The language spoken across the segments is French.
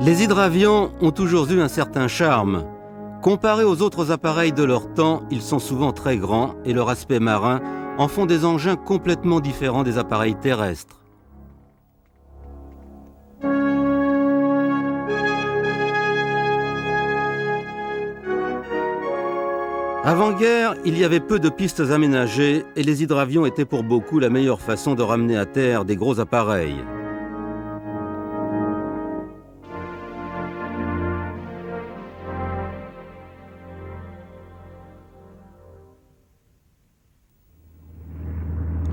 Les hydravions ont toujours eu un certain charme. Comparés aux autres appareils de leur temps, ils sont souvent très grands et leur aspect marin en font des engins complètement différents des appareils terrestres. Avant-guerre, il y avait peu de pistes aménagées et les hydravions étaient pour beaucoup la meilleure façon de ramener à terre des gros appareils.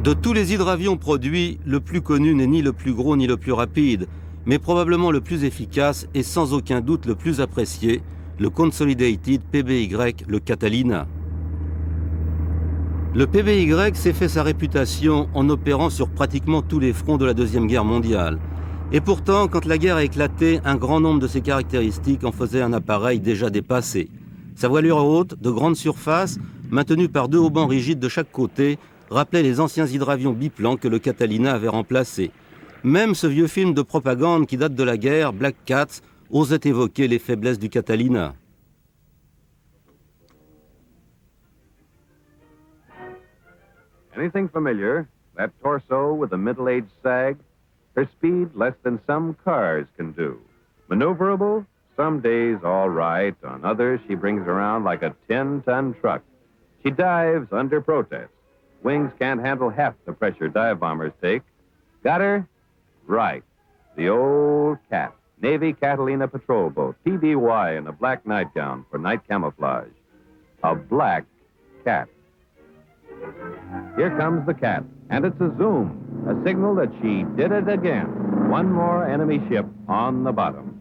De tous les hydravions produits, le plus connu n'est ni le plus gros ni le plus rapide, mais probablement le plus efficace et sans aucun doute le plus apprécié, le Consolidated PBY, le Catalina. Le PBY s'est fait sa réputation en opérant sur pratiquement tous les fronts de la Deuxième Guerre mondiale. Et pourtant, quand la guerre a éclaté, un grand nombre de ses caractéristiques en faisaient un appareil déjà dépassé. Sa voilure haute, de grande surface, maintenue par deux haubans rigides de chaque côté, rappelait les anciens hydravions biplans que le Catalina avait remplacés. Même ce vieux film de propagande qui date de la guerre, Black Cats, osait évoquer les faiblesses du Catalina. Anything familiar? That torso with a middle-aged sag? Her speed less than some cars can do. Maneuverable? Some days all right. On others, she brings around like a 10-ton truck. She dives under protest. Wings can't handle half the pressure dive bombers take. Got her? Right. The old Cat. Navy Catalina patrol boat. TBY in a black nightgown for night camouflage. A black cat. Here comes the Cat, and it's a zoom, a signal that she did it again. One more enemy ship on the bottom.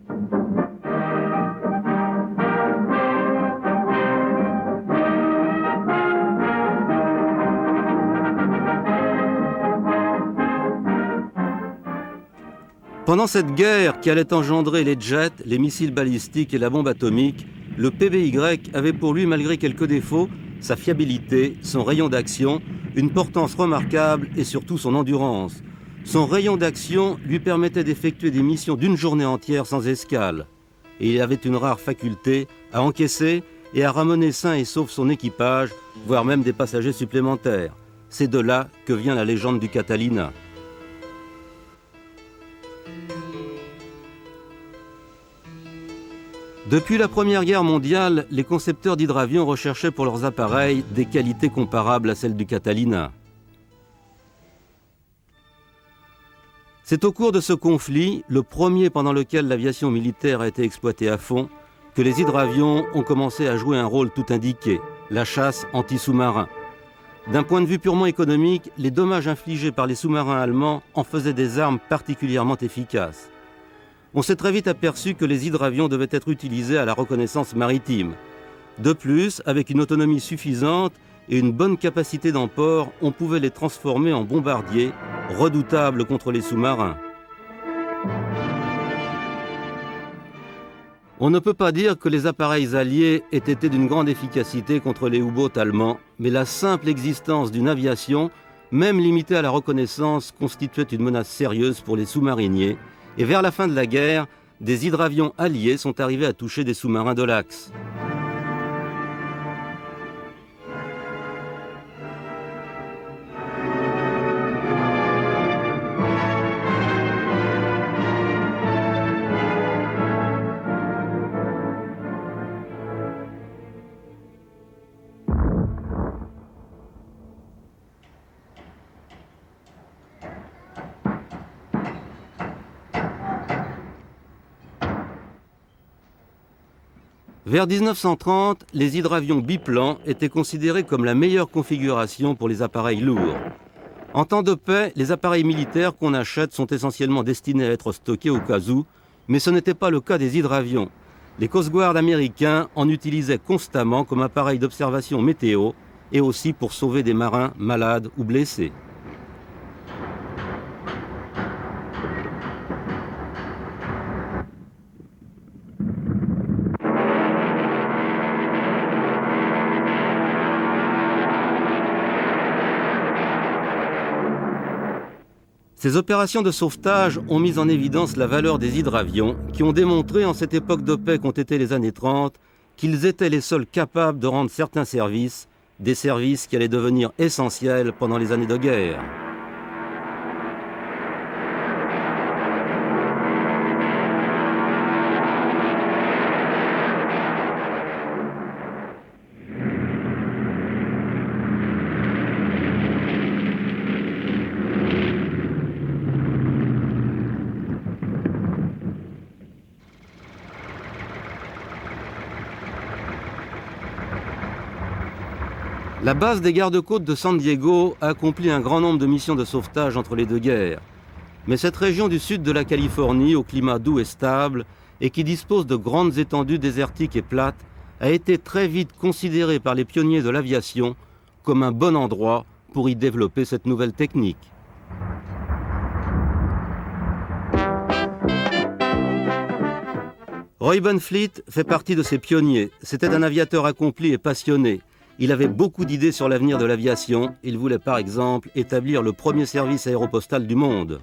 Pendant cette guerre qui allait engendrer les jets, les missiles balistiques et la bombe atomique, le PBY avait pour lui, malgré quelques défauts, sa fiabilité, son rayon d'action, une portance remarquable et surtout son endurance. Son rayon d'action lui permettait d'effectuer des missions d'une journée entière sans escale. Et il avait une rare faculté à encaisser et à ramener sain et sauf son équipage, voire même des passagers supplémentaires. C'est de là que vient la légende du Catalina. Depuis la Première Guerre mondiale, les concepteurs d'hydravions recherchaient pour leurs appareils des qualités comparables à celles du Catalina. C'est au cours de ce conflit, le premier pendant lequel l'aviation militaire a été exploitée à fond, que les hydravions ont commencé à jouer un rôle tout indiqué, la chasse anti-sous-marin. D'un point de vue purement économique, les dommages infligés par les sous-marins allemands en faisaient des armes particulièrement efficaces. On s'est très vite aperçu que les hydravions devaient être utilisés à la reconnaissance maritime. De plus, avec une autonomie suffisante et une bonne capacité d'emport, on pouvait les transformer en bombardiers, redoutables contre les sous-marins. On ne peut pas dire que les appareils alliés aient été d'une grande efficacité contre les U-boats allemands, mais la simple existence d'une aviation, même limitée à la reconnaissance, constituait une menace sérieuse pour les sous-mariniers. Et vers la fin de la guerre, des hydravions alliés sont arrivés à toucher des sous-marins de l'Axe. Vers 1930, les hydravions biplans étaient considérés comme la meilleure configuration pour les appareils lourds. En temps de paix, les appareils militaires qu'on achète sont essentiellement destinés à être stockés au cas où, mais ce n'était pas le cas des hydravions. Les Coast Guard américains en utilisaient constamment comme appareil d'observation météo et aussi pour sauver des marins malades ou blessés. Ces opérations de sauvetage ont mis en évidence la valeur des hydravions qui ont démontré en cette époque de paix qu'ont été les années 30 qu'ils étaient les seuls capables de rendre certains services, des services qui allaient devenir essentiels pendant les années de guerre. La base des gardes-côtes de San Diego a accompli un grand nombre de missions de sauvetage entre les deux guerres. Mais cette région du sud de la Californie, au climat doux et stable, et qui dispose de grandes étendues désertiques et plates, a été très vite considérée par les pionniers de l'aviation comme un bon endroit pour y développer cette nouvelle technique. Roy Bunfleet fait partie de ces pionniers. C'était un aviateur accompli et passionné. Il avait beaucoup d'idées sur l'avenir de l'aviation. Il voulait par exemple établir le premier service aéropostal du monde.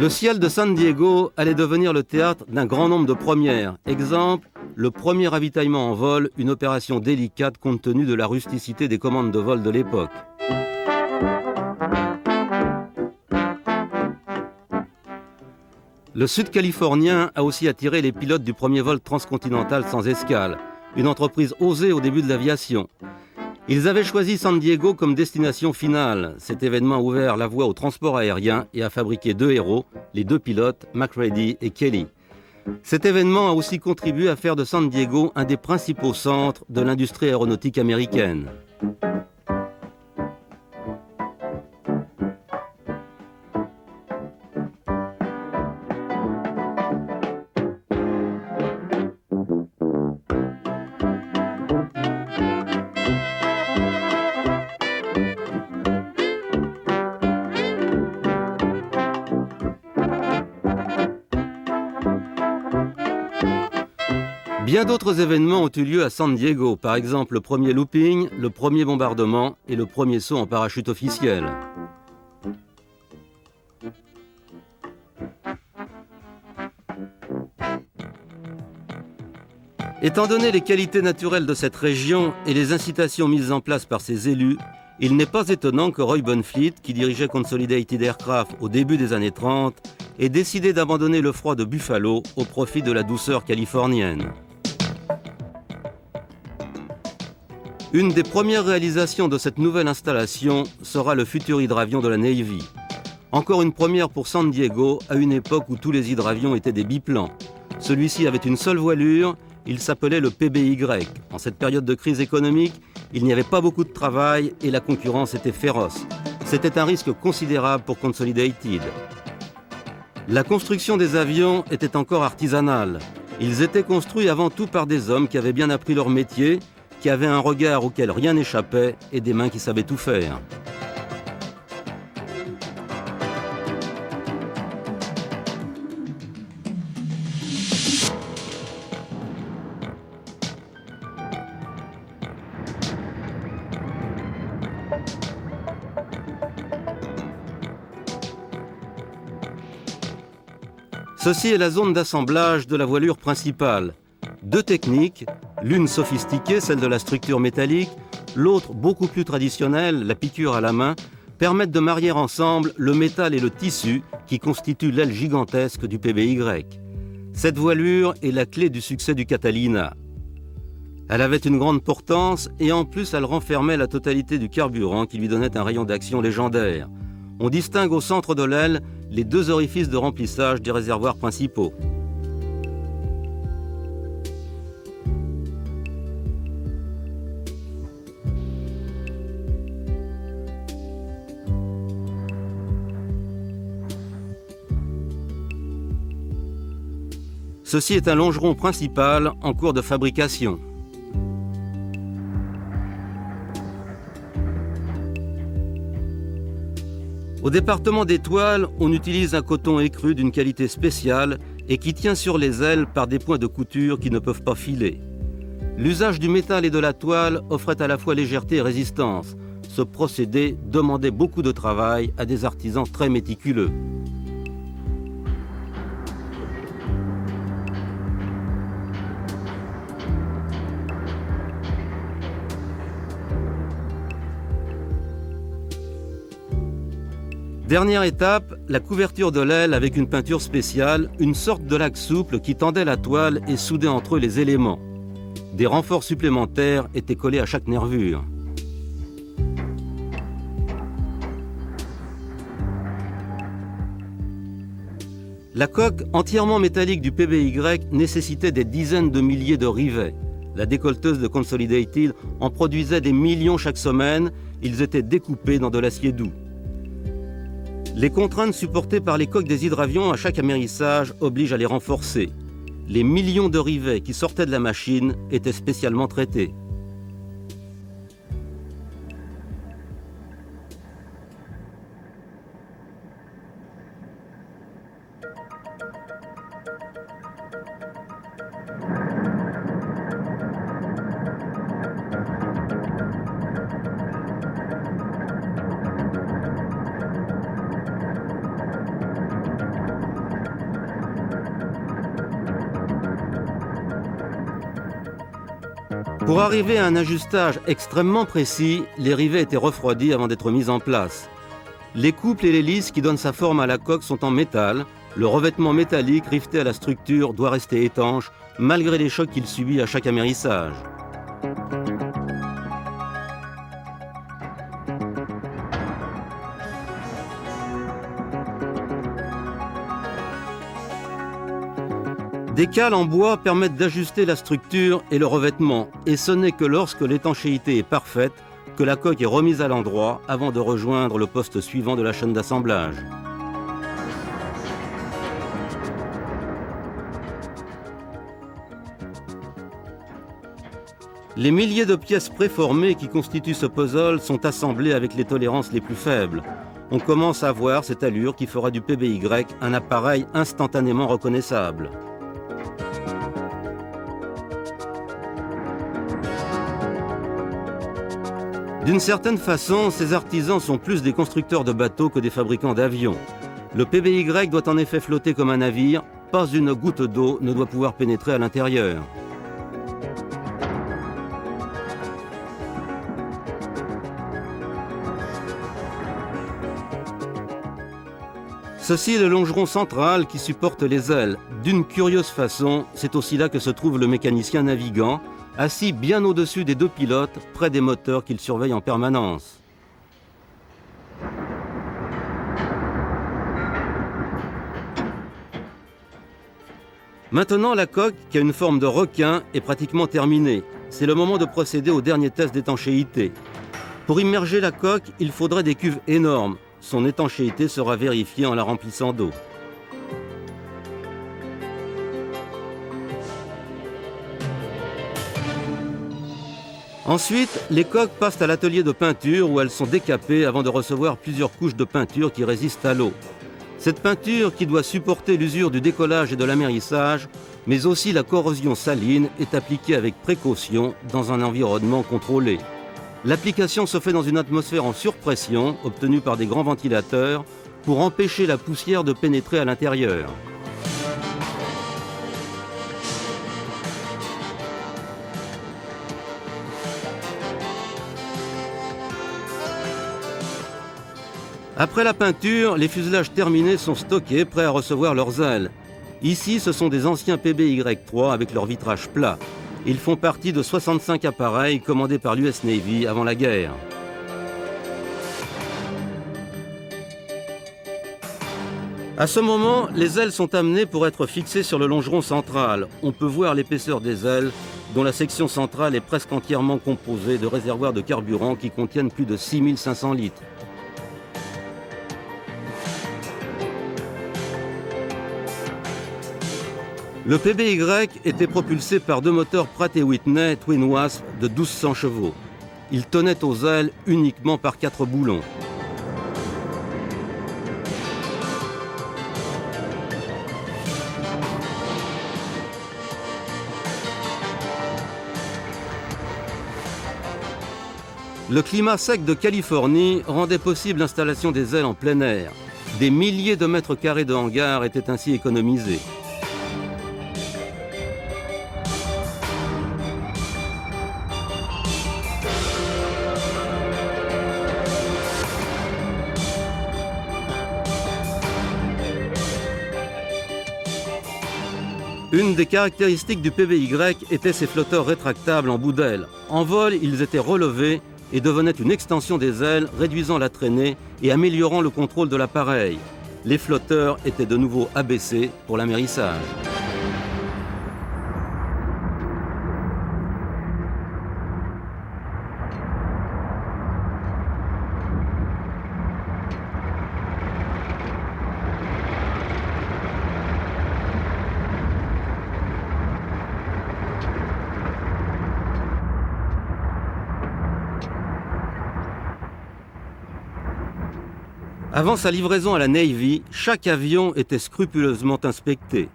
Le ciel de San Diego allait devenir le théâtre d'un grand nombre de premières. Exemple, le premier ravitaillement en vol, une opération délicate compte tenu de la rusticité des commandes de vol de l'époque. Le Sud californien a aussi attiré les pilotes du premier vol transcontinental sans escale, une entreprise osée au début de l'aviation. Ils avaient choisi San Diego comme destination finale. Cet événement a ouvert la voie au transport aérien et a fabriqué deux héros, les deux pilotes, McCready et Kelly. Cet événement a aussi contribué à faire de San Diego un des principaux centres de l'industrie aéronautique américaine. Bien d'autres événements ont eu lieu à San Diego, par exemple le premier looping, le premier bombardement et le premier saut en parachute officiel. Étant donné les qualités naturelles de cette région et les incitations mises en place par ses élus, il n'est pas étonnant que Roy Bunfleet, qui dirigeait Consolidated Aircraft au début des années 30, ait décidé d'abandonner le froid de Buffalo au profit de la douceur californienne. Une des premières réalisations de cette nouvelle installation sera le futur hydravion de la Navy. Encore une première pour San Diego, à une époque où tous les hydravions étaient des biplans. Celui-ci avait une seule voilure, il s'appelait le PBY. En cette période de crise économique, il n'y avait pas beaucoup de travail et la concurrence était féroce. C'était un risque considérable pour Consolidated. La construction des avions était encore artisanale. Ils étaient construits avant tout par des hommes qui avaient bien appris leur métier, qui avaient un regard auquel rien n'échappait et des mains qui savaient tout faire. Ceci est la zone d'assemblage de la voilure principale. Deux techniques, l'une sophistiquée, celle de la structure métallique, l'autre beaucoup plus traditionnelle, la piqûre à la main, permettent de marier ensemble le métal et le tissu qui constituent l'aile gigantesque du PBY. Cette voilure est la clé du succès du Catalina. Elle avait une grande portance et en plus elle renfermait la totalité du carburant qui lui donnait un rayon d'action légendaire. On distingue au centre de l'aile les deux orifices de remplissage des réservoirs principaux. Ceci est un longeron principal en cours de fabrication. Au département des toiles, on utilise un coton écru d'une qualité spéciale et qui tient sur les ailes par des points de couture qui ne peuvent pas filer. L'usage du métal et de la toile offrait à la fois légèreté et résistance. Ce procédé demandait beaucoup de travail à des artisans très méticuleux. Dernière étape, la couverture de l'aile avec une peinture spéciale, une sorte de laque souple qui tendait la toile et soudait entre eux les éléments. Des renforts supplémentaires étaient collés à chaque nervure. La coque entièrement métallique du PBY nécessitait des dizaines de milliers de rivets. La décolleteuse de Consolidated en produisait des millions chaque semaine. Ils étaient découpés dans de l'acier doux. Les contraintes supportées par les coques des hydravions à chaque amérissage obligent à les renforcer. Les millions de rivets qui sortaient de la machine étaient spécialement traités. Pour arriver à un ajustage extrêmement précis, les rivets étaient refroidis avant d'être mis en place. Les couples et les lisses qui donnent sa forme à la coque sont en métal. Le revêtement métallique rifté à la structure doit rester étanche, malgré les chocs qu'il subit à chaque amérissage. Des cales en bois permettent d'ajuster la structure et le revêtement, et ce n'est que lorsque l'étanchéité est parfaite que la coque est remise à l'endroit avant de rejoindre le poste suivant de la chaîne d'assemblage. Les milliers de pièces préformées qui constituent ce puzzle sont assemblées avec les tolérances les plus faibles. On commence à voir cette allure qui fera du PBY un appareil instantanément reconnaissable. D'une certaine façon, ces artisans sont plus des constructeurs de bateaux que des fabricants d'avions. Le PBY doit en effet flotter comme un navire, pas une goutte d'eau ne doit pouvoir pénétrer à l'intérieur. Ceci est le longeron central qui supporte les ailes. D'une curieuse façon, c'est aussi là que se trouve le mécanicien navigant, assis bien au-dessus des deux pilotes, près des moteurs qu'il surveille en permanence. Maintenant, la coque, qui a une forme de requin, est pratiquement terminée. C'est le moment de procéder au dernier test d'étanchéité. Pour immerger la coque, il faudrait des cuves énormes. Son étanchéité sera vérifiée en la remplissant d'eau. Ensuite, les coques passent à l'atelier de peinture où elles sont décapées avant de recevoir plusieurs couches de peinture qui résistent à l'eau. Cette peinture, qui doit supporter l'usure du décollage et de l'amérissage, mais aussi la corrosion saline, est appliquée avec précaution dans un environnement contrôlé. L'application se fait dans une atmosphère en surpression, obtenue par des grands ventilateurs, pour empêcher la poussière de pénétrer à l'intérieur. Après la peinture, les fuselages terminés sont stockés, prêts à recevoir leurs ailes. Ici, ce sont des anciens PBY-3 avec leur vitrage plat. Ils font partie de 65 appareils commandés par l'US Navy avant la guerre. À ce moment, les ailes sont amenées pour être fixées sur le longeron central. On peut voir l'épaisseur des ailes, dont la section centrale est presque entièrement composée de réservoirs de carburant qui contiennent plus de 6500 litres. Le PBY était propulsé par deux moteurs Pratt & Whitney Twin Wasp de 1200 chevaux. Il tenait aux ailes uniquement par 4 boulons. Le climat sec de Californie rendait possible l'installation des ailes en plein air. Des milliers de mètres carrés de hangars étaient ainsi économisés. Une des caractéristiques du PBY était ses flotteurs rétractables en bout d'aile. En vol, ils étaient relevés et devenaient une extension des ailes, réduisant la traînée et améliorant le contrôle de l'appareil. Les flotteurs étaient de nouveau abaissés pour l'amérissage. Avant sa livraison à la Navy, chaque avion était scrupuleusement inspecté.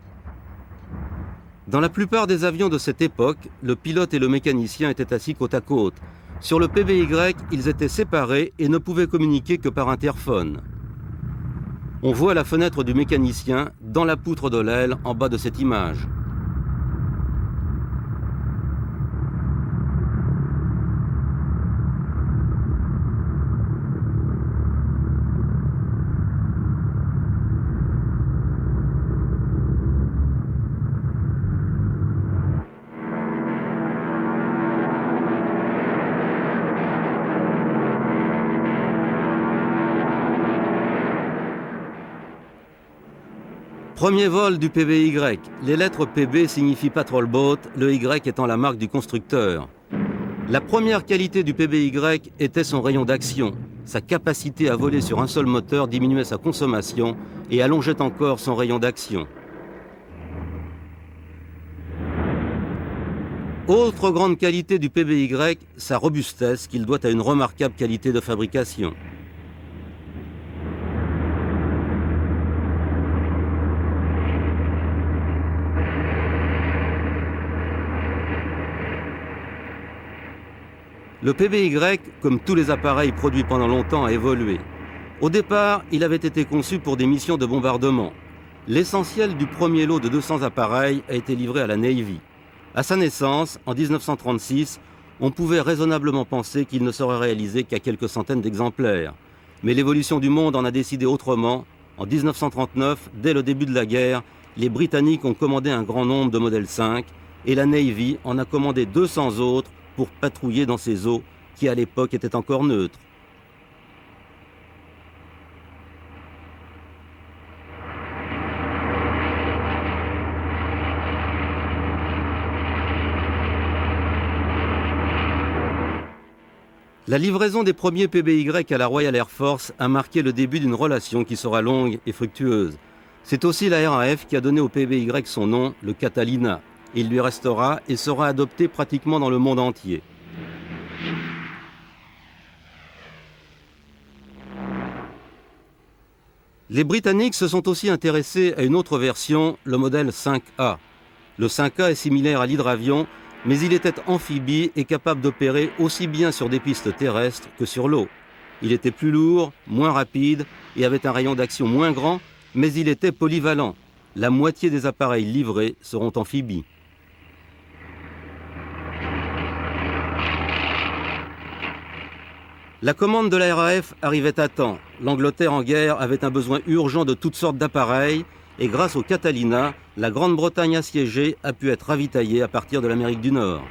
Dans la plupart des avions de cette époque, le pilote et le mécanicien étaient assis côte à côte. Sur le PBY, ils étaient séparés et ne pouvaient communiquer que par interphone. On voit la fenêtre du mécanicien dans la poutre de l'aile en bas de cette image. Premier vol du PBY. Les lettres PB signifient Patrol Boat, le Y étant la marque du constructeur. La première qualité du PBY était son rayon d'action. Sa capacité à voler sur un seul moteur diminuait sa consommation et allongeait encore son rayon d'action. Autre grande qualité du PBY, sa robustesse qu'il doit à une remarquable qualité de fabrication. Le PBY, comme tous les appareils produits pendant longtemps, a évolué. Au départ, il avait été conçu pour des missions de bombardement. L'essentiel du premier lot de 200 appareils a été livré à la Navy. À sa naissance, en 1936, on pouvait raisonnablement penser qu'il ne serait réalisé qu'à quelques centaines d'exemplaires. Mais l'évolution du monde en a décidé autrement. En 1939, dès le début de la guerre, les Britanniques ont commandé un grand nombre de modèles 5 et la Navy en a commandé 200 autres pour patrouiller dans ces eaux qui à l'époque étaient encore neutres. La livraison des premiers PBY à la Royal Air Force a marqué le début d'une relation qui sera longue et fructueuse. C'est aussi la RAF qui a donné au PBY son nom, le Catalina. Il lui restera et sera adopté pratiquement dans le monde entier. Les Britanniques se sont aussi intéressés à une autre version, le modèle 5A. Le 5A est similaire à l'hydravion, mais il était amphibie et capable d'opérer aussi bien sur des pistes terrestres que sur l'eau. Il était plus lourd, moins rapide et avait un rayon d'action moins grand, mais il était polyvalent. La moitié des appareils livrés seront amphibies. La commande de la RAF arrivait à temps. L'Angleterre en guerre avait un besoin urgent de toutes sortes d'appareils et grâce au Catalina, la Grande-Bretagne assiégée a pu être ravitaillée à partir de l'Amérique du Nord.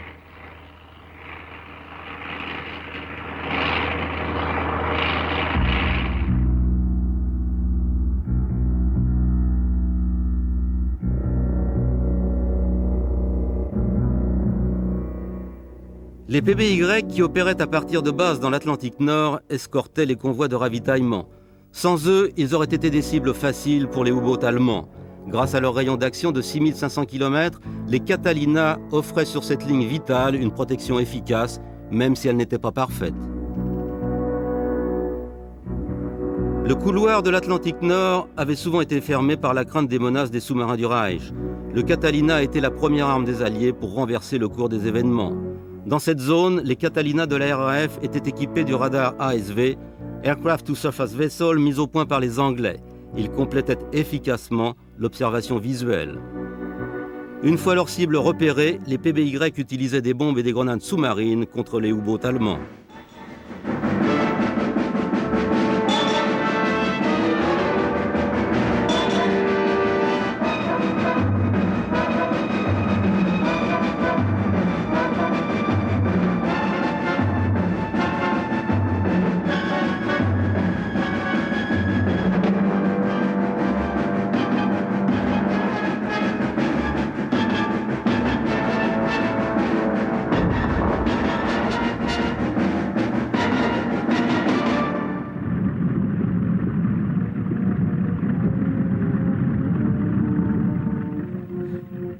Les PBY qui opéraient à partir de bases dans l'Atlantique Nord escortaient les convois de ravitaillement. Sans eux, ils auraient été des cibles faciles pour les U-boats allemands. Grâce à leur rayon d'action de 6500 km, les Catalina offraient sur cette ligne vitale une protection efficace, même si elle n'était pas parfaite. Le couloir de l'Atlantique Nord avait souvent été fermé par la crainte des menaces des sous-marins du Reich. Le Catalina a été la première arme des Alliés pour renverser le cours des événements. Dans cette zone, les Catalina de la RAF étaient équipés du radar ASV, Aircraft to Surface Vessel, mis au point par les Anglais. Ils complétaient efficacement l'observation visuelle. Une fois leur cible repérée, les PBY utilisaient des bombes et des grenades sous-marines contre les U-boats allemands.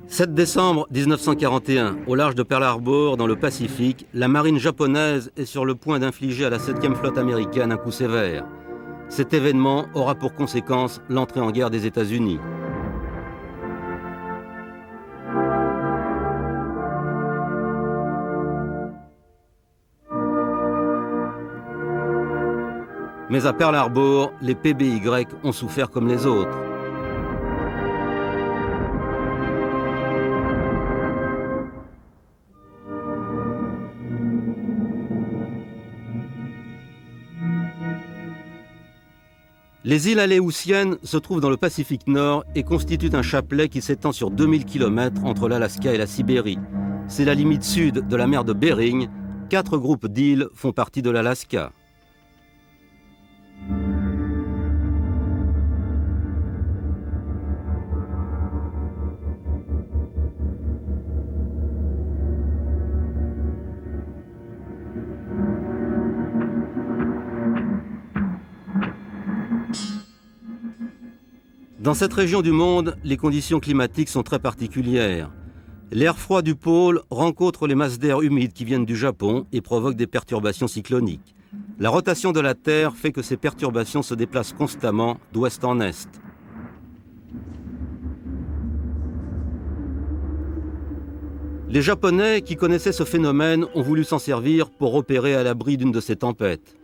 « 7 décembre 1941, au large de Pearl Harbor, dans le Pacifique, la marine japonaise est sur le point d'infliger à la 7e flotte américaine un coup sévère. Cet événement aura pour conséquence l'entrée en guerre des États-Unis. Mais à Pearl Harbor, les PBY ont souffert comme les autres. Les îles Aléoutiennes se trouvent dans le Pacifique Nord et constituent un chapelet qui s'étend sur 2000 km entre l'Alaska et la Sibérie. C'est la limite sud de la mer de Bering. 4 groupes d'îles font partie de l'Alaska. Dans cette région du monde, les conditions climatiques sont très particulières. L'air froid du pôle rencontre les masses d'air humides qui viennent du Japon et provoque des perturbations cycloniques. La rotation de la Terre fait que ces perturbations se déplacent constamment d'ouest en est. Les Japonais, qui connaissaient ce phénomène, ont voulu s'en servir pour opérer à l'abri d'une de ces tempêtes.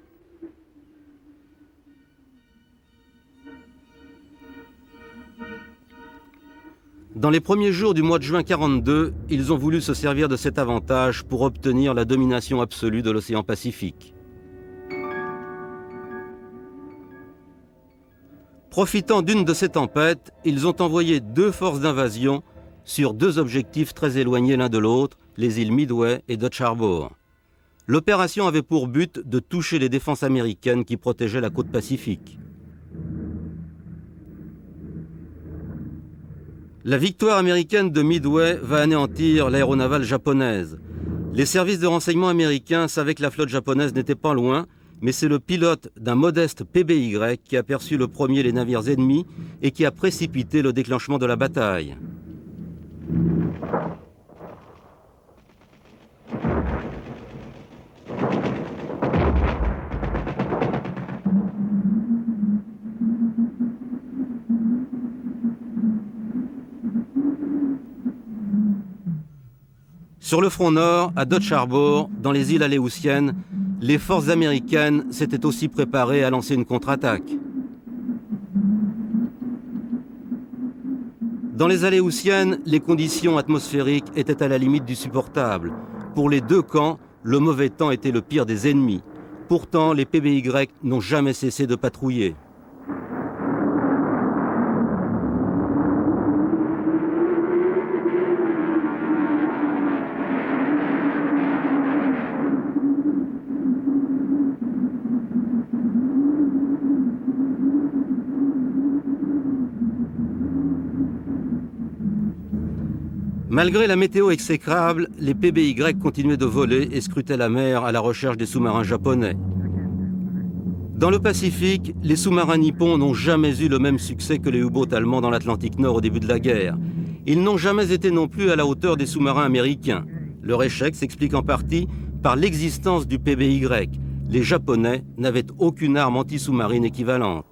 Dans les premiers jours du mois de juin 1942, ils ont voulu se servir de cet avantage pour obtenir la domination absolue de l'océan Pacifique. Profitant d'une de ces tempêtes, ils ont envoyé 2 forces d'invasion sur 2 objectifs très éloignés l'un de l'autre, les îles Midway et Dutch Harbor. L'opération avait pour but de toucher les défenses américaines qui protégeaient la côte pacifique. La victoire américaine de Midway va anéantir l'aéronavale japonaise. Les services de renseignement américains savaient que la flotte japonaise n'était pas loin, mais c'est le pilote d'un modeste PBY qui a aperçu le premier les navires ennemis et qui a précipité le déclenchement de la bataille. Sur le front nord, à Dutch Harbor, dans les îles Aléoutiennes, les forces américaines s'étaient aussi préparées à lancer une contre-attaque. Dans les Aléoutiennes, les conditions atmosphériques étaient à la limite du supportable. Pour les 2 camps, le mauvais temps était le pire des ennemis. Pourtant, les PBY n'ont jamais cessé de patrouiller. Malgré la météo exécrable, les PBY continuaient de voler et scrutaient la mer à la recherche des sous-marins japonais. Dans le Pacifique, les sous-marins nippons n'ont jamais eu le même succès que les U-boats allemands dans l'Atlantique Nord au début de la guerre. Ils n'ont jamais été non plus à la hauteur des sous-marins américains. Leur échec s'explique en partie par l'existence du PBY. Les Japonais n'avaient aucune arme anti-sous-marine équivalente.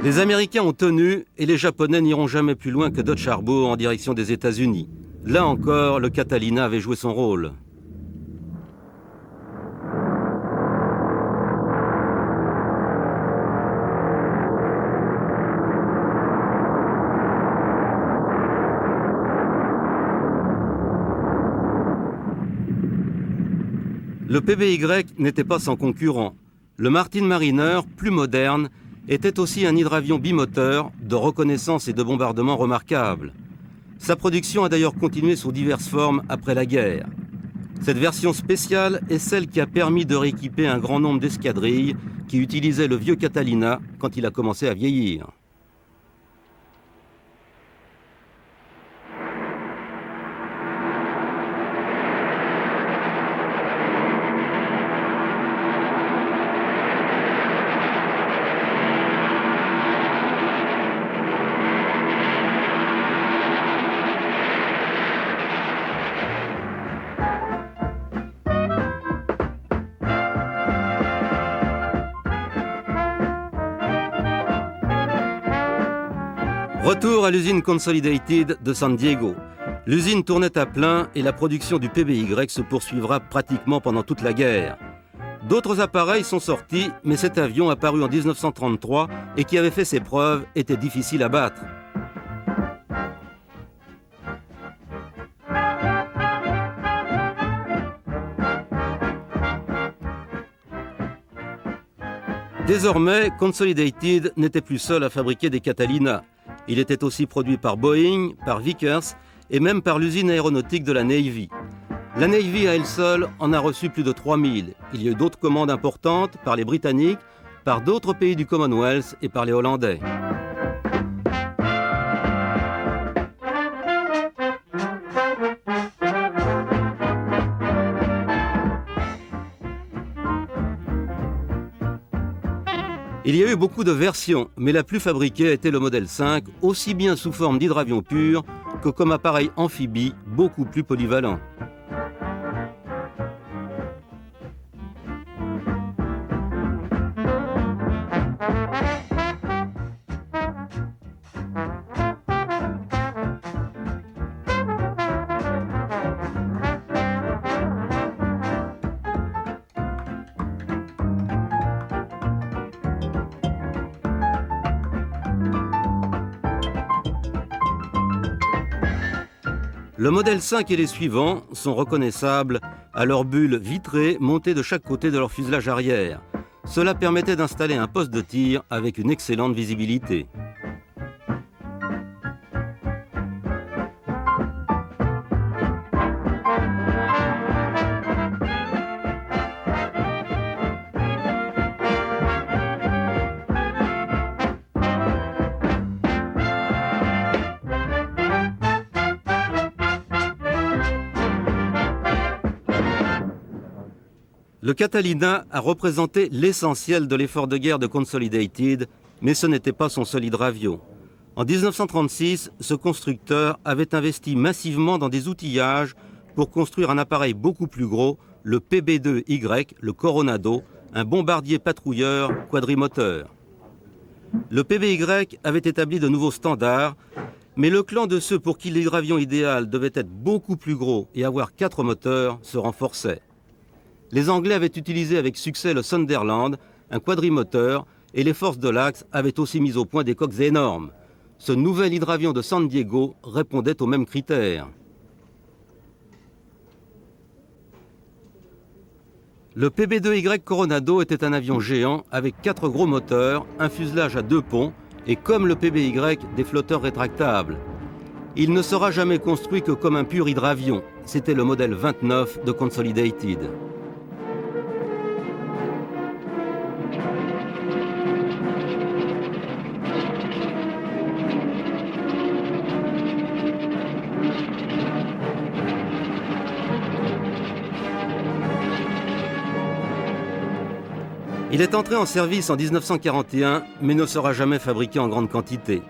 Les Américains ont tenu et les Japonais n'iront jamais plus loin que Dutch Harbor en direction des États-Unis. Là encore, le Catalina avait joué son rôle. Le PBY n'était pas sans concurrent. Le Martin Mariner, plus moderne, était aussi un hydravion bimoteur de reconnaissance et de bombardement remarquable. Sa production a d'ailleurs continué sous diverses formes après la guerre. Cette version spéciale est celle qui a permis de rééquiper un grand nombre d'escadrilles qui utilisaient le vieux Catalina quand il a commencé à vieillir. Retour à l'usine Consolidated de San Diego. L'usine tournait à plein et la production du PBY se poursuivra pratiquement pendant toute la guerre. D'autres appareils sont sortis, mais cet avion apparu en 1933 et qui avait fait ses preuves était difficile à battre. Désormais, Consolidated n'était plus seul à fabriquer des Catalina. Il était aussi produit par Boeing, par Vickers et même par l'usine aéronautique de la Navy. La Navy à elle seule en a reçu plus de 3000. Il y a eu d'autres commandes importantes par les Britanniques, par d'autres pays du Commonwealth et par les Hollandais. Il y a eu beaucoup de versions, mais la plus fabriquée était le modèle 5, aussi bien sous forme d'hydravion pur que comme appareil amphibie beaucoup plus polyvalent. Le modèle 5 et les suivants sont reconnaissables à leurs bulles vitrées montées de chaque côté de leur fuselage arrière. Cela permettait d'installer un poste de tir avec une excellente visibilité. Le Catalina a représenté l'essentiel de l'effort de guerre de Consolidated, mais ce n'était pas son seul hydravion. En 1936, ce constructeur avait investi massivement dans des outillages pour construire un appareil beaucoup plus gros, le PB-2Y, le Coronado, un bombardier patrouilleur quadrimoteur. Le PBY avait établi de nouveaux standards, mais le clan de ceux pour qui l'hydravion idéal devait être beaucoup plus gros et avoir 4 moteurs se renforçait. Les Anglais avaient utilisé avec succès le Sunderland, un quadrimoteur, et les forces de l'Axe avaient aussi mis au point des coques énormes. Ce nouvel hydravion de San Diego répondait aux mêmes critères. Le PB-2Y Coronado était un avion géant avec 4 gros moteurs, un fuselage à 2 ponts et comme le PBY, des flotteurs rétractables. Il ne sera jamais construit que comme un pur hydravion. C'était le modèle 29 de Consolidated. Il est entré en service en 1941, mais ne sera jamais fabriqué en grande quantité.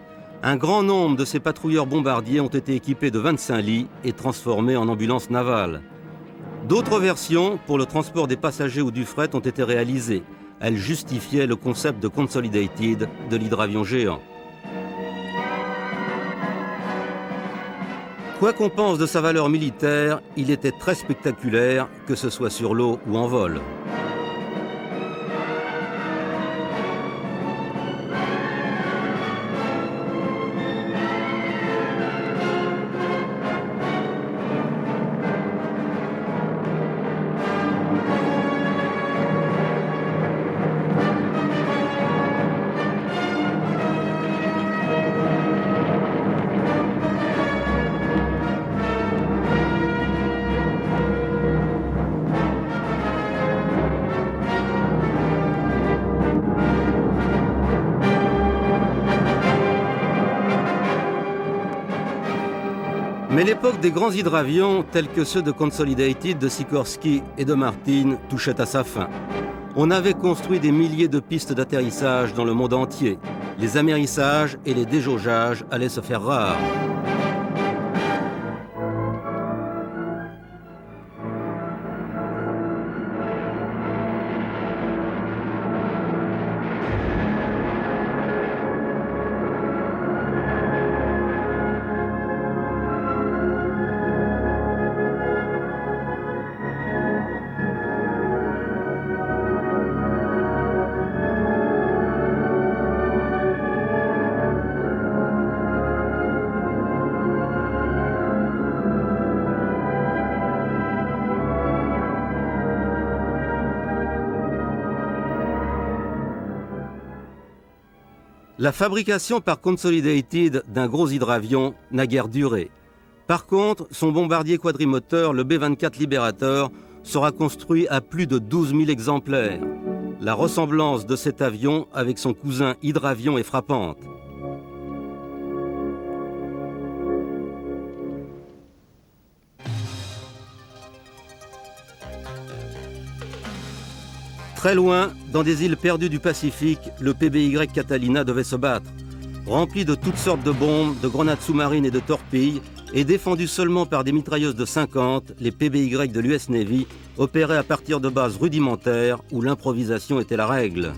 Un grand nombre de ces patrouilleurs bombardiers ont été équipés de 25 lits et transformés en ambulances navales. D'autres versions, pour le transport des passagers ou du fret, ont été réalisées. elle justifiait le concept de Consolidated de l'hydravion géant. Quoi qu'on pense de sa valeur militaire, il était très spectaculaire, que ce soit sur l'eau ou en vol. Mais l'époque des grands hydravions, tels que ceux de Consolidated, de Sikorsky et de Martin, touchait à sa fin. On avait construit des milliers de pistes d'atterrissage dans le monde entier. Les amérissages et les déjaugeages allaient se faire rares. La fabrication par Consolidated d'un gros hydravion n'a guère duré. Par contre, son bombardier quadrimoteur, le B-24 Liberator, sera construit à plus de 12 000 exemplaires. La ressemblance de cet avion avec son cousin hydravion est frappante. Très loin, dans des îles perdues du Pacifique, le PBY Catalina devait se battre. Rempli de toutes sortes de bombes, de grenades sous-marines et de torpilles, et défendu seulement par des mitrailleuses de 50, les PBY de l'US Navy opéraient à partir de bases rudimentaires où l'improvisation était la règle.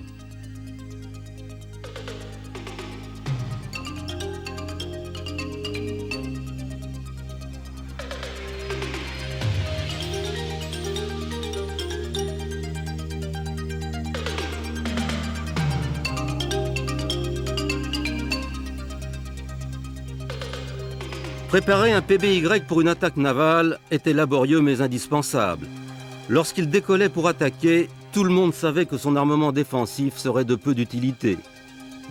Préparer un PBY pour une attaque navale était laborieux mais indispensable. Lorsqu'il décollait pour attaquer, tout le monde savait que son armement défensif serait de peu d'utilité.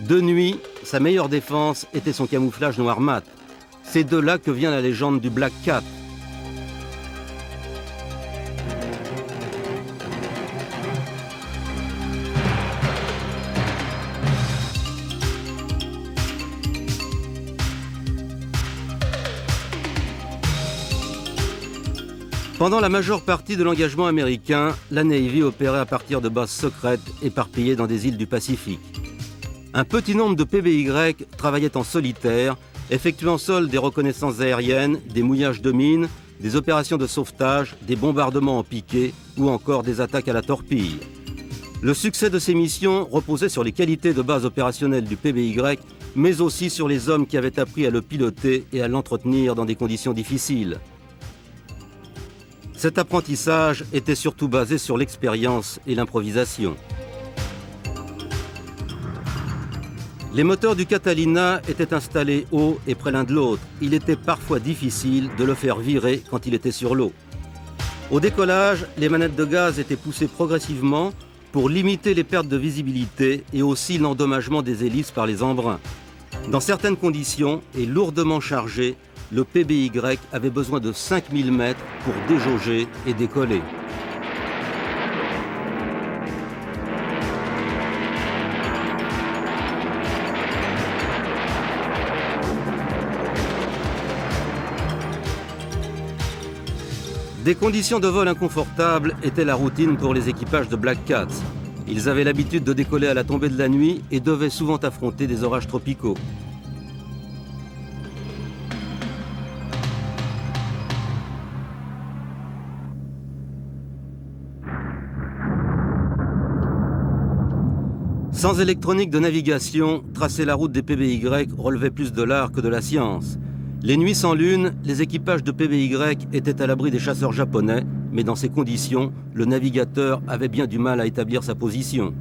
De nuit, sa meilleure défense était son camouflage noir mat. C'est de là que vient la légende du Black Cat. Pendant la majeure partie de l'engagement américain, la Navy opérait à partir de bases secrètes éparpillées dans des îles du Pacifique. Un petit nombre de PBY travaillaient en solitaire, effectuant seuls des reconnaissances aériennes, des mouillages de mines, des opérations de sauvetage, des bombardements en piqué ou encore des attaques à la torpille. Le succès de ces missions reposait sur les qualités de base opérationnelle du PBY, mais aussi sur les hommes qui avaient appris à le piloter et à l'entretenir dans des conditions difficiles. Cet apprentissage était surtout basé sur l'expérience et l'improvisation. Les moteurs du Catalina étaient installés haut et près l'un de l'autre. Il était parfois difficile de le faire virer quand il était sur l'eau. Au décollage, les manettes de gaz étaient poussées progressivement pour limiter les pertes de visibilité et aussi l'endommagement des hélices par les embruns. Dans certaines conditions et lourdement chargé, le PBY avait besoin de 5000 mètres pour déjauger et décoller. Des conditions de vol inconfortables étaient la routine pour les équipages de Black Cats. Ils avaient l'habitude de décoller à la tombée de la nuit et devaient souvent affronter des orages tropicaux. Sans électronique de navigation, tracer la route des PBY relevait plus de l'art que de la science. Les nuits sans lune, les équipages de PBY étaient à l'abri des chasseurs japonais, mais dans ces conditions, le navigateur avait bien du mal à établir sa position.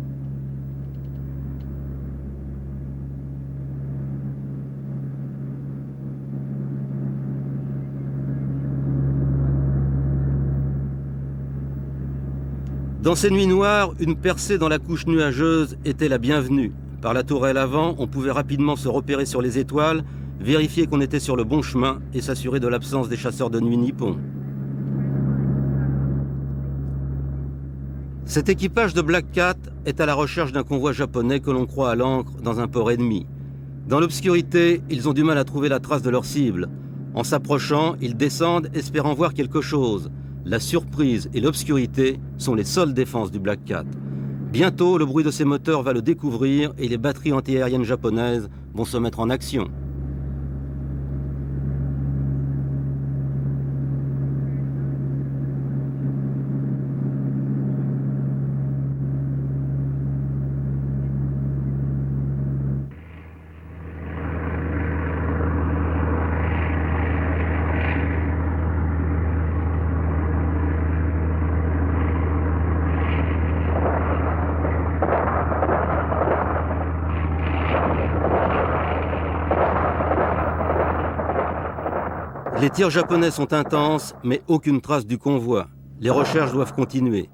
Dans ces nuits noires, une percée dans la couche nuageuse était la bienvenue. Par la tourelle avant, on pouvait rapidement se repérer sur les étoiles, vérifier qu'on était sur le bon chemin et s'assurer de l'absence des chasseurs de nuit nippons. Cet équipage de Black Cat est à la recherche d'un convoi japonais que l'on croit à l'ancre dans un port ennemi. Dans l'obscurité, ils ont du mal à trouver la trace de leur cible. En s'approchant, ils descendent espérant voir quelque chose. La surprise et l'obscurité sont les seules défenses du Black Cat. Bientôt, le bruit de ses moteurs va le découvrir et les batteries antiaériennes japonaises vont se mettre en action. Les tirs japonais sont intenses, mais aucune trace du convoi. Les recherches doivent continuer.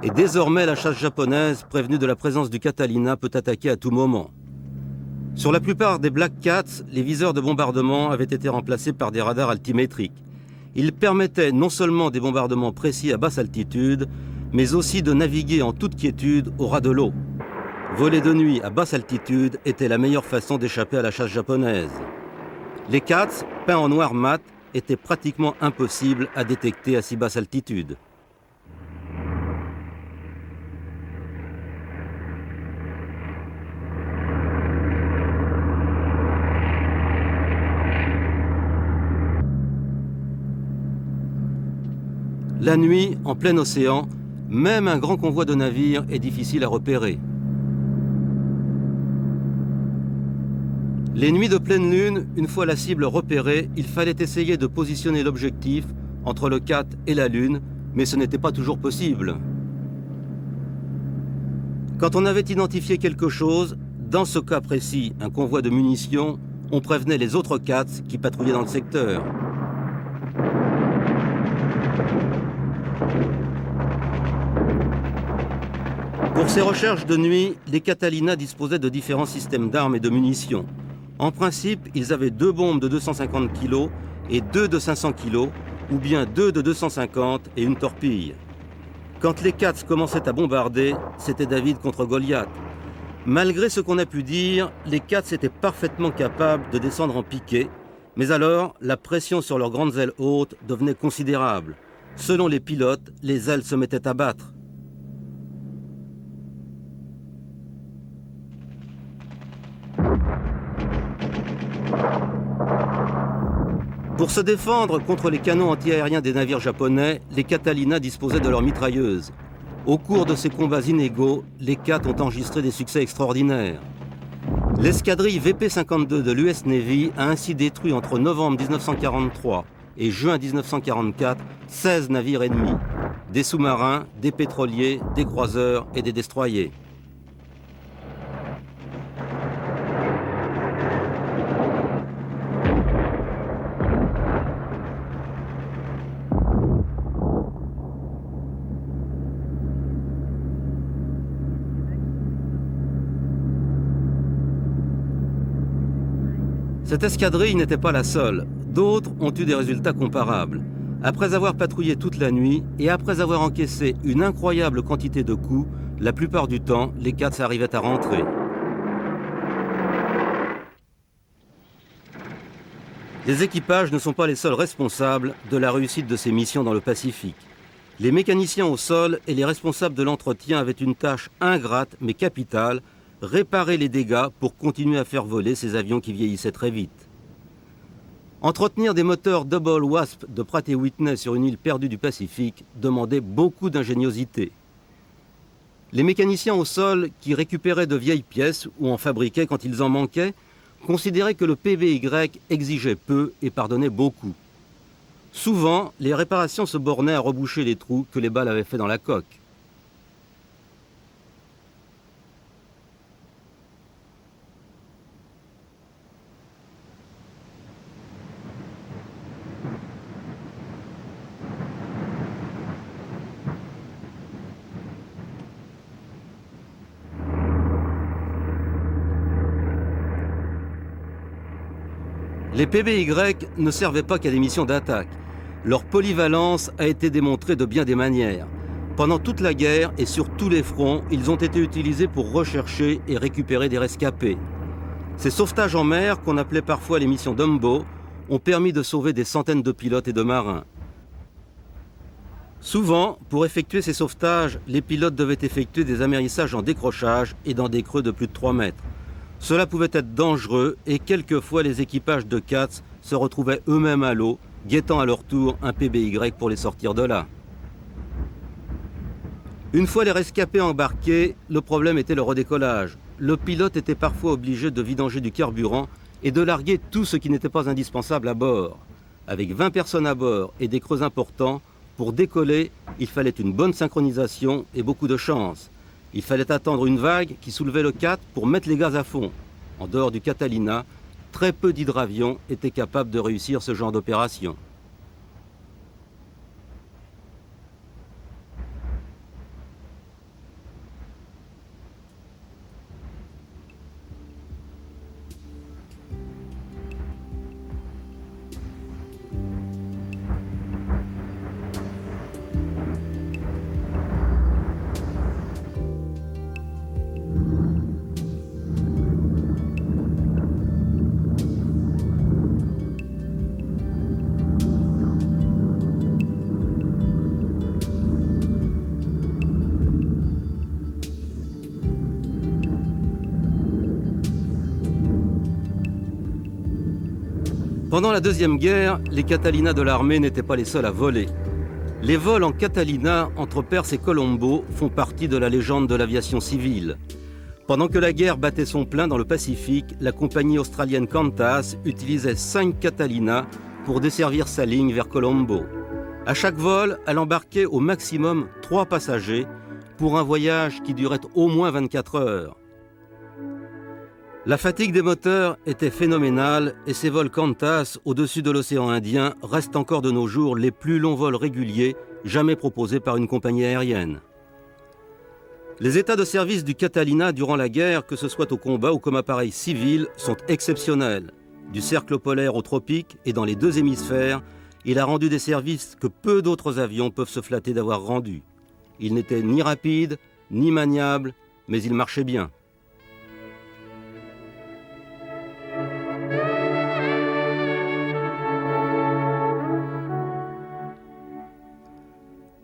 Et désormais, la chasse japonaise, prévenue de la présence du Catalina, peut attaquer à tout moment. Sur la plupart des Black Cats, les viseurs de bombardement avaient été remplacés par des radars altimétriques. Ils permettaient non seulement des bombardements précis à basse altitude, mais aussi de naviguer en toute quiétude au ras de l'eau. Voler de nuit à basse altitude était la meilleure façon d'échapper à la chasse japonaise. Les Cats, peints en noir mat, étaient pratiquement impossibles à détecter à si basse altitude. La nuit, en plein océan, même un grand convoi de navires est difficile à repérer. Les nuits de pleine lune, une fois la cible repérée, il fallait essayer de positionner l'objectif entre le Cat et la Lune, mais ce n'était pas toujours possible. Quand on avait identifié quelque chose, dans ce cas précis, un convoi de munitions, on prévenait les autres Cats qui patrouillaient dans le secteur. Pour ces recherches de nuit, les Catalina disposaient de différents systèmes d'armes et de munitions. En principe, ils avaient 2 bombes de 250 kg et 2 de 500 kg, ou bien 2 de 250 et une torpille. Quand les Cats commençaient à bombarder, c'était David contre Goliath. Malgré ce qu'on a pu dire, les Cats étaient parfaitement capables de descendre en piqué, mais alors la pression sur leurs grandes ailes hautes devenait considérable. Selon les pilotes, les ailes se mettaient à battre. Pour se défendre contre les canons antiaériens des navires japonais, les Catalina disposaient de leurs mitrailleuses. Au cours de ces combats inégaux, les Cats ont enregistré des succès extraordinaires. L'escadrille VP-52 de l'US Navy a ainsi détruit entre novembre 1943 et juin 1944 16 navires ennemis, des sous-marins, des pétroliers, des croiseurs et des destroyers. Cette escadrille n'était pas la seule. D'autres ont eu des résultats comparables. Après avoir patrouillé toute la nuit et après avoir encaissé une incroyable quantité de coups, la plupart du temps, les Cats arrivaient à rentrer. Les équipages ne sont pas les seuls responsables de la réussite de ces missions dans le Pacifique. Les mécaniciens au sol et les responsables de l'entretien avaient une tâche ingrate mais capitale, réparer les dégâts pour continuer à faire voler ces avions qui vieillissaient très vite. Entretenir des moteurs Double Wasp de Pratt & Whitney sur une île perdue du Pacifique demandait beaucoup d'ingéniosité. Les mécaniciens au sol, qui récupéraient de vieilles pièces ou en fabriquaient quand ils en manquaient, considéraient que le PBY exigeait peu et pardonnait beaucoup. Souvent, les réparations se bornaient à reboucher les trous que les balles avaient fait dans la coque. Les PBY ne servaient pas qu'à des missions d'attaque. Leur polyvalence a été démontrée de bien des manières. Pendant toute la guerre et sur tous les fronts, ils ont été utilisés pour rechercher et récupérer des rescapés. Ces sauvetages en mer, qu'on appelait parfois les missions Dumbo, ont permis de sauver des centaines de pilotes et de marins. Souvent, pour effectuer ces sauvetages, les pilotes devaient effectuer des amérissages en décrochage et dans des creux de plus de 3 mètres. Cela pouvait être dangereux et quelquefois les équipages de CATS se retrouvaient eux-mêmes à l'eau, guettant à leur tour un PBY pour les sortir de là. Une fois les rescapés embarqués, le problème était le redécollage. Le pilote était parfois obligé de vidanger du carburant et de larguer tout ce qui n'était pas indispensable à bord. Avec 20 personnes à bord et des creux importants, pour décoller, il fallait une bonne synchronisation et beaucoup de chance. Il fallait attendre une vague qui soulevait le 4 pour mettre les gaz à fond. En dehors du Catalina, très peu d'hydravions étaient capables de réussir ce genre d'opération. Pendant la Deuxième Guerre, les Catalinas de l'armée n'étaient pas les seuls à voler. Les vols en Catalina entre Perse et Colombo font partie de la légende de l'aviation civile. Pendant que la guerre battait son plein dans le Pacifique, la compagnie australienne Qantas utilisait 5 Catalinas pour desservir sa ligne vers Colombo. À chaque vol, elle embarquait au maximum 3 passagers pour un voyage qui durait au moins 24 heures. La fatigue des moteurs était phénoménale et ces vols Qantas au-dessus de l'océan Indien restent encore de nos jours les plus longs vols réguliers jamais proposés par une compagnie aérienne. Les états de service du Catalina durant la guerre, que ce soit au combat ou comme appareil civil, sont exceptionnels. Du cercle polaire aux tropiques et dans les 2 hémisphères, il a rendu des services que peu d'autres avions peuvent se flatter d'avoir rendus. Il n'était ni rapide, ni maniable, mais il marchait bien.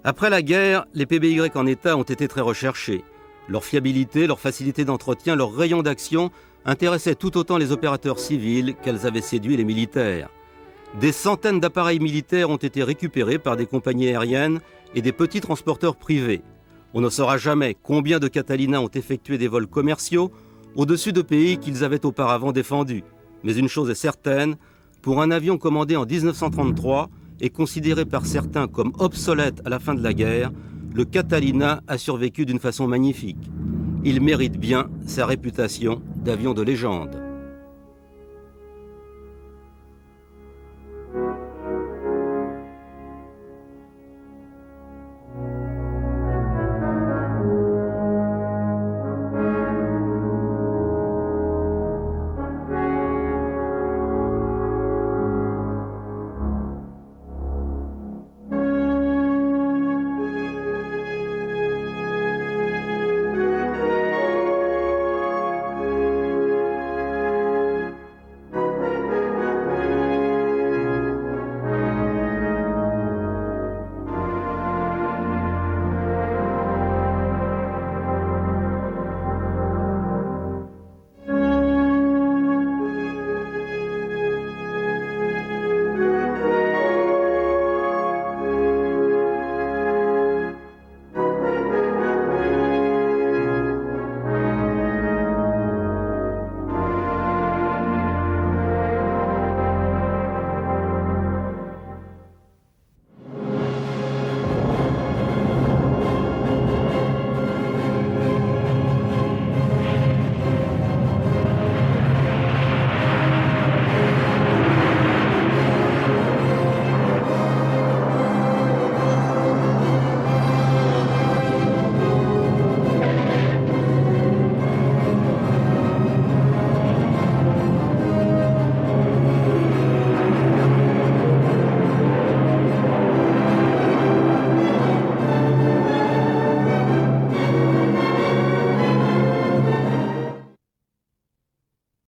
Après la guerre, les PBY en état ont été très recherchés. Leur fiabilité, leur facilité d'entretien, leur rayon d'action intéressaient tout autant les opérateurs civils qu'elles avaient séduit les militaires. Des centaines d'appareils militaires ont été récupérés par des compagnies aériennes et des petits transporteurs privés. On ne saura jamais combien de Catalina ont effectué des vols commerciaux au-dessus de pays qu'ils avaient auparavant défendus. Mais une chose est certaine, pour un avion commandé en 1933, et considéré par certains comme obsolète à la fin de la guerre, le Catalina a survécu d'une façon magnifique. Il mérite bien sa réputation d'avion de légende.